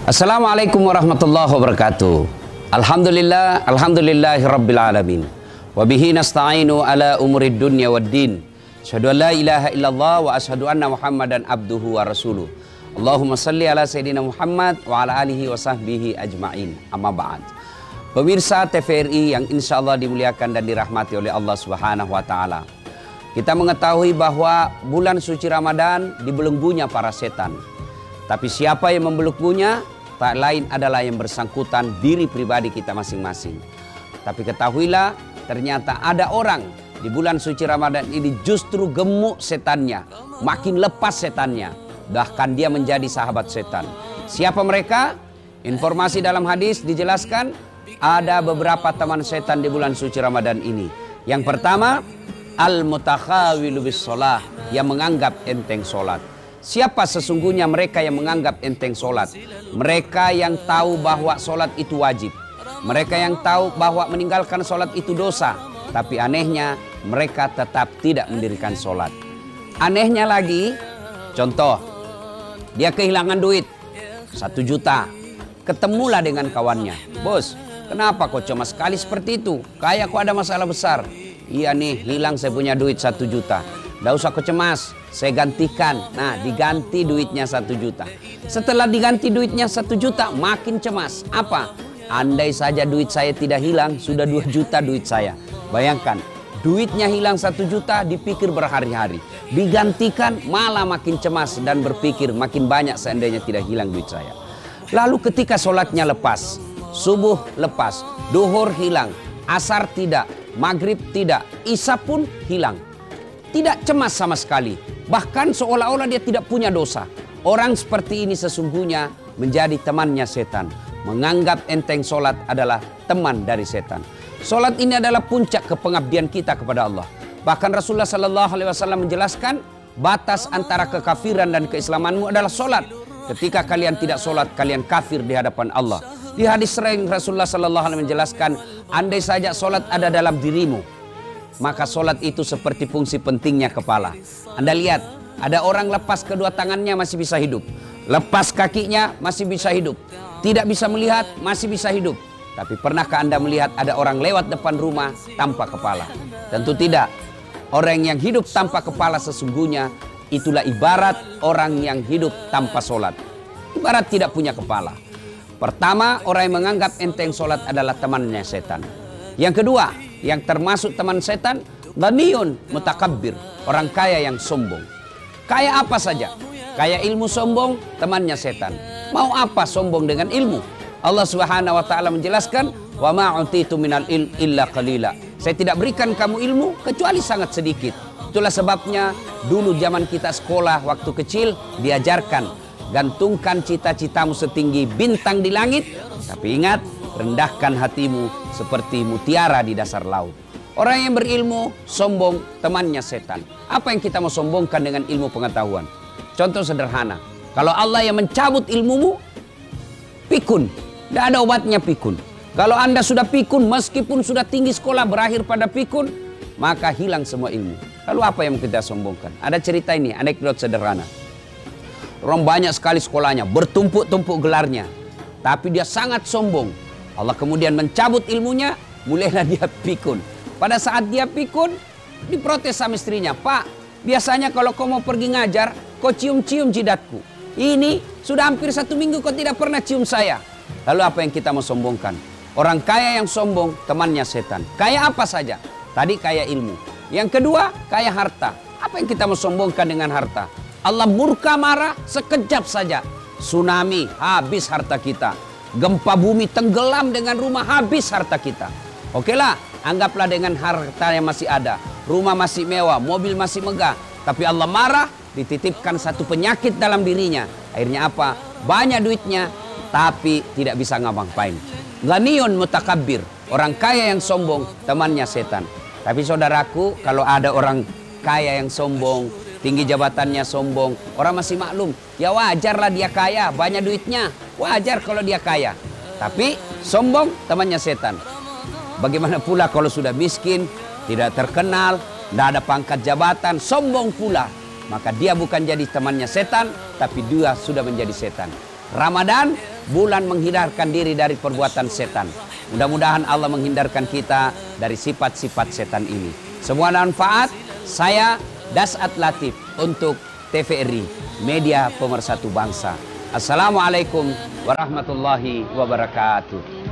Assalamualaikum warahmatullahi wabarakatuh. Alhamdulillahi rabbil alamin. Wabihi nasta'inu ala umurid dunya waddin. Asyhadu an la ilaha illallah wa asyhadu anna Muhammadan abduhu wa rasuluh. Allahumma salli ala Sayyidina Muhammad wa ala alihi wa sahbihi ajma'in. Amma ba'd. Pemirsa TVRI yang insya Allah dimuliakan dan dirahmati oleh Allah Subhanahu wa Ta'ala. Kita mengetahui bahwa bulan suci Ramadan dibelenggunya para setan. Tapi siapa yang membelenggunya? Tak lain adalah yang bersangkutan diri pribadi kita masing-masing. Tapi ketahuilah, ternyata ada orang di bulan suci Ramadan ini justru gemuk setannya, makin lepas setannya, bahkan dia menjadi sahabat setan. Siapa mereka? Informasi dalam hadis dijelaskan ada beberapa teman setan di bulan suci Ramadan ini. Yang pertama, al-mutakhawilu bis shalah, yang menganggap enteng solat. Siapa sesungguhnya mereka yang menganggap enteng solat? Mereka yang tahu bahwa solat itu wajib. Mereka yang tahu bahwa meninggalkan solat itu dosa. Tapi anehnya mereka tetap tidak mendirikan solat. Anehnya lagi, contoh, dia kehilangan duit 1 juta. Ketemulah dengan kawannya. Bos, kenapa kok cuma sekali seperti itu? Kayak kok ada masalah besar. Iya nih, hilang saya punya duit 1 juta. Nggak usah kau cemas, saya gantikan. Nah, diganti duitnya 1 juta. Setelah diganti duitnya 1 juta, makin cemas. Apa? Andai saja duit saya tidak hilang, sudah 2 juta duit saya. Bayangkan, duitnya hilang 1 juta, dipikir berhari-hari. Digantikan, malah makin cemas dan berpikir makin banyak seandainya tidak hilang duit saya. Lalu ketika sholatnya lepas, subuh lepas, duhur hilang, asar tidak, maghrib tidak, isya pun hilang. Tidak cemas sama sekali. Bahkan seolah-olah dia tidak punya dosa. Orang seperti ini sesungguhnya menjadi temannya setan. Menganggap enteng solat adalah teman dari setan. Solat ini adalah puncak kepengabdian kita kepada Allah. Bahkan Rasulullah SAW menjelaskan batas antara kekafiran dan keislamanmu adalah solat. Ketika kalian tidak solat, kalian kafir di hadapan Allah. Di hadis sering Rasulullah SAW menjelaskan, andai saja solat ada dalam dirimu, maka solat itu seperti fungsi pentingnya kepala. Anda lihat, ada orang lepas kedua tangannya masih bisa hidup. Lepas kakinya masih bisa hidup. Tidak bisa melihat masih bisa hidup. Tapi pernahkah Anda melihat ada orang lewat depan rumah tanpa kepala? Tentu tidak. Orang yang hidup tanpa kepala sesungguhnya itulah ibarat orang yang hidup tanpa solat. Ibarat tidak punya kepala. Pertama, orang yang menganggap enteng solat adalah temannya setan. Yang kedua, yang termasuk teman setan, ghaniyun mutakabbir, orang kaya yang sombong. Kaya apa saja? Kaya ilmu sombong, temannya setan. Mau apa sombong dengan ilmu? Allah Subhanahu wa Ta'ala menjelaskan, wa ma utitu minal illa qalila. Saya tidak berikan kamu ilmu kecuali sangat sedikit. Itulah sebabnya dulu zaman kita sekolah waktu kecil diajarkan, gantungkan cita-citamu setinggi bintang di langit, tapi ingat, rendahkan hatimu seperti mutiara di dasar laut. Orang yang berilmu sombong, temannya setan. Apa yang kita mau sombongkan dengan ilmu pengetahuan? Contoh sederhana, kalau Allah yang mencabut ilmumu, pikun, tidak ada obatnya pikun. Kalau Anda sudah pikun, meskipun sudah tinggi sekolah berakhir pada pikun, maka hilang semua ilmu. Lalu apa yang kita sombongkan? Ada cerita ini, anekdot sederhana. Orang banyak sekali sekolahnya, bertumpuk-tumpuk gelarnya, tapi dia sangat sombong. Allah kemudian mencabut ilmunya, mulailah dia pikun. Pada saat dia pikun, diprotes sama istrinya, Pak, biasanya kalau kau mau pergi ngajar, kau cium-cium jidatku. Ini sudah hampir 1 minggu kau tidak pernah cium saya. Lalu apa yang kita mau sombongkan? Orang kaya yang sombong, temannya setan. Kaya apa saja? Tadi kaya ilmu. Yang kedua, kaya harta. Apa yang kita mau sombongkan dengan harta? Allah murka marah sekejap saja. Tsunami, habis harta kita. Gempa bumi tenggelam dengan rumah, habis harta kita. Oke lah, anggaplah dengan harta yang masih ada. Rumah masih mewah, mobil masih megah. Tapi Allah marah, dititipkan satu penyakit dalam dirinya. Akhirnya apa? Banyak duitnya, tapi tidak bisa ngapa-ngapain. Ghaniyun mutakabbir, orang kaya yang sombong, temannya setan. Tapi saudaraku, kalau ada orang kaya yang sombong, tinggi jabatannya sombong, orang masih maklum, ya wajarlah dia kaya, banyak duitnya, wajar kalau dia kaya. Tapi sombong, temannya setan. Bagaimana pula kalau sudah miskin, tidak terkenal, tidak ada pangkat jabatan, sombong pula, maka dia bukan jadi temannya setan, tapi dia sudah menjadi setan. Ramadan bulan menghindarkan diri dari perbuatan setan. Mudah-mudahan Allah menghindarkan kita dari sifat-sifat setan ini. Semua manfaat. Saya Dasat Latif untuk TVRI, Media Pemersatu Bangsa. Assalamualaikum warahmatullahi wabarakatuh.